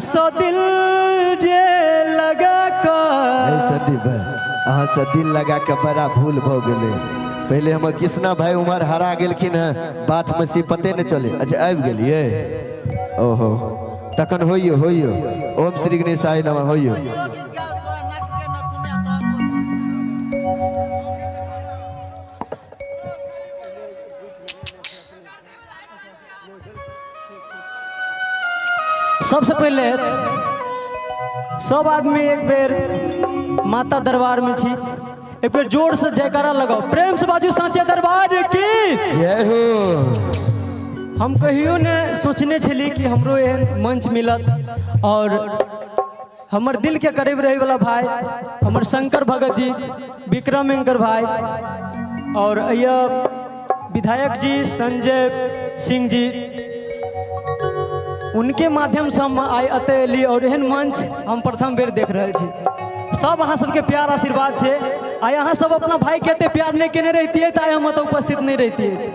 सो दिल जे लगा से दिल लगा के बड़ा भूल भ गए। पहले हम कृष्णा भाई उमर हरा गेलखिन है, बात में से पते न चले। अच्छा आबि गेलिए, ओहो तखन होइयो होइयो। ओम श्री गणेशाय नमः होइयो। सबसे पहले सब आदमी एक बेर माता दरबार में छी, एक बेर जोर से जयकारा लगाओ, प्रेम से बाजू सांचे दरबार की जय हो। हम कहियो ने सोचने छली कि हमरो एहन मंच मिलत और हमर दिल के करीब रहे वाला भाई हमर शंकर भगत जी, विक्रम एंकर भाई और अय्या विधायक जी संजय सिंह जी, उनके माध्यम से हम आए अतली और एहन मंच हम प्रथम बेर देख रहे छी। सब अहाँ सबके प्यार आशीर्वाद छे। आइ अहाँ सब अपना भाई के एते प्यार नहीं केने रहतिए तो आइ हम तो उपस्थित नहीं रहतिए।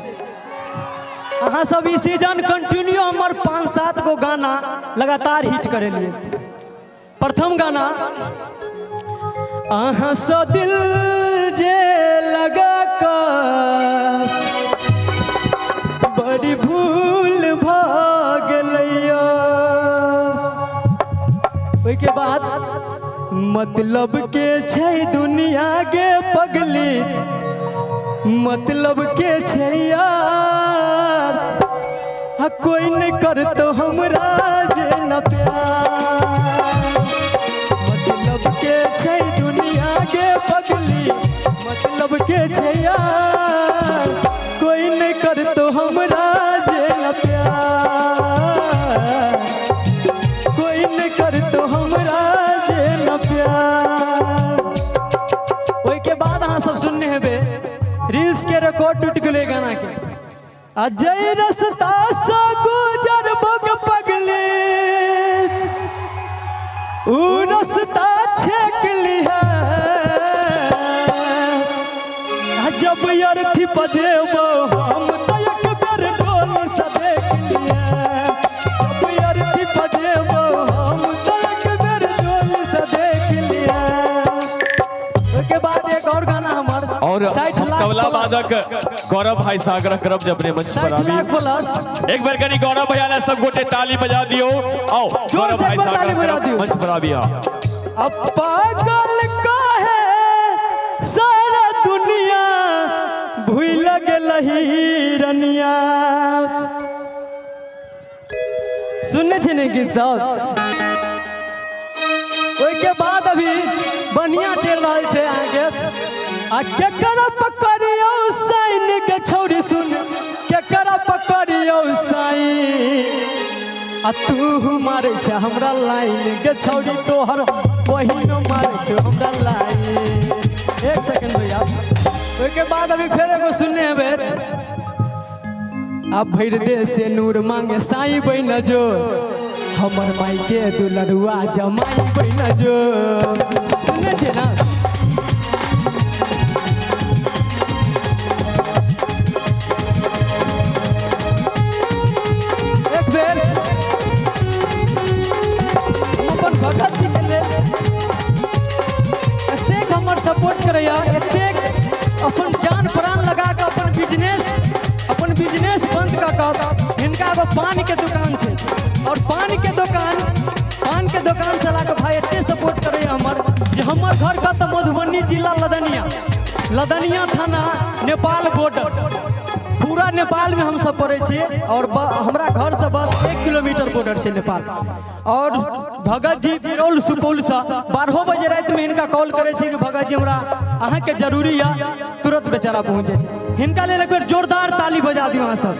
अहाँ सब ई सीजन कंटिन्यू हमर 5-7 गो गाना लगातार हिट करे लिए। प्रथम गाना अहाँ सो दिल जे लगा कर बड़ी भूल भाग लिया। के बाद मतलब के छै दुनिया के पगली, मतलब के छै यार, कोई नहीं कर तो हमरा जे न प्यार। मतलब के छै दुनिया के पगली, मतलब के छै यार, कोई नहीं कर तो हमरा जे न प्यार, कोई नहीं कर तो हमरा जे न प्यार। ओई के बाद अहाँ सब सुनने हेबे रील्स के रिकॉर्ड टूट गेले गाना के। अजय रस्ता से गुजर बग पगली, ऊ रस्ता छेक लिया। जब अर्थी बजेबो हम तो एक बेर गोल से देख लिया। जब अर्थी बजेबो हम तो एक बेर गोल से देख लिया। उसके बाद एक और गाना हमार और तबला वादक गौरव भाई से आग्रह करब जब ने मंच पर आबी एक बार कनी गौरव भैया ने सब गोटे ताली बजा दियो। आओ गौरव भाई से आग्रह करब मंच पर आबी। अब पागल काहे सारा दुनिया भूल गेलही रनिया। सुनने छे ने गीत सब। ओई के बाद अभी बढ़िया चल रहा है आगे। आ केकरा पकड़ियो साइन के छौरी सुन, केकरा पकड़ियो साइन। आ तू मारे छे हमरा लाइन के छौरी, तोहर बहिन मारे छे हमरा लाइन। एक सेकंड भैया। ओई के बाद अभी फिर एगो सुनने हेबे। अब भैर दे से नूर मांगे साईं बहिन जो, हमर माई के दुलरुआ जमाई बहिन जो। सुनने छे ना। एक बेर अपन भगत जी के लिए एतेक हमर सपोर्ट करैया, एतेक अपन जान प्राण लगा के अपन बिजनेस बंद कर। इनका अब पान के दुकान छे और पान के दुकान चला के भाई एते सपोर्ट करे हमर जे हमर घर का तो मधुबनी जिला लदनिया थाना नेपाल बॉर्डर, पूरा नेपाल में हम सब पड़े छे। और हमरा घर से बस 1 किलोमीटर बॉर्डर छे नेपाल। और भगत जी बिरौल सुपौल से 12 बजे रात में इनका कॉल करे छे कि भगत जी हमरा अहाँ के जरूरी है, तुरंत बेचारा पहुँच जाए। इनका लेल एक बेर जोरदार ताली बजा दियो अहाँ सब।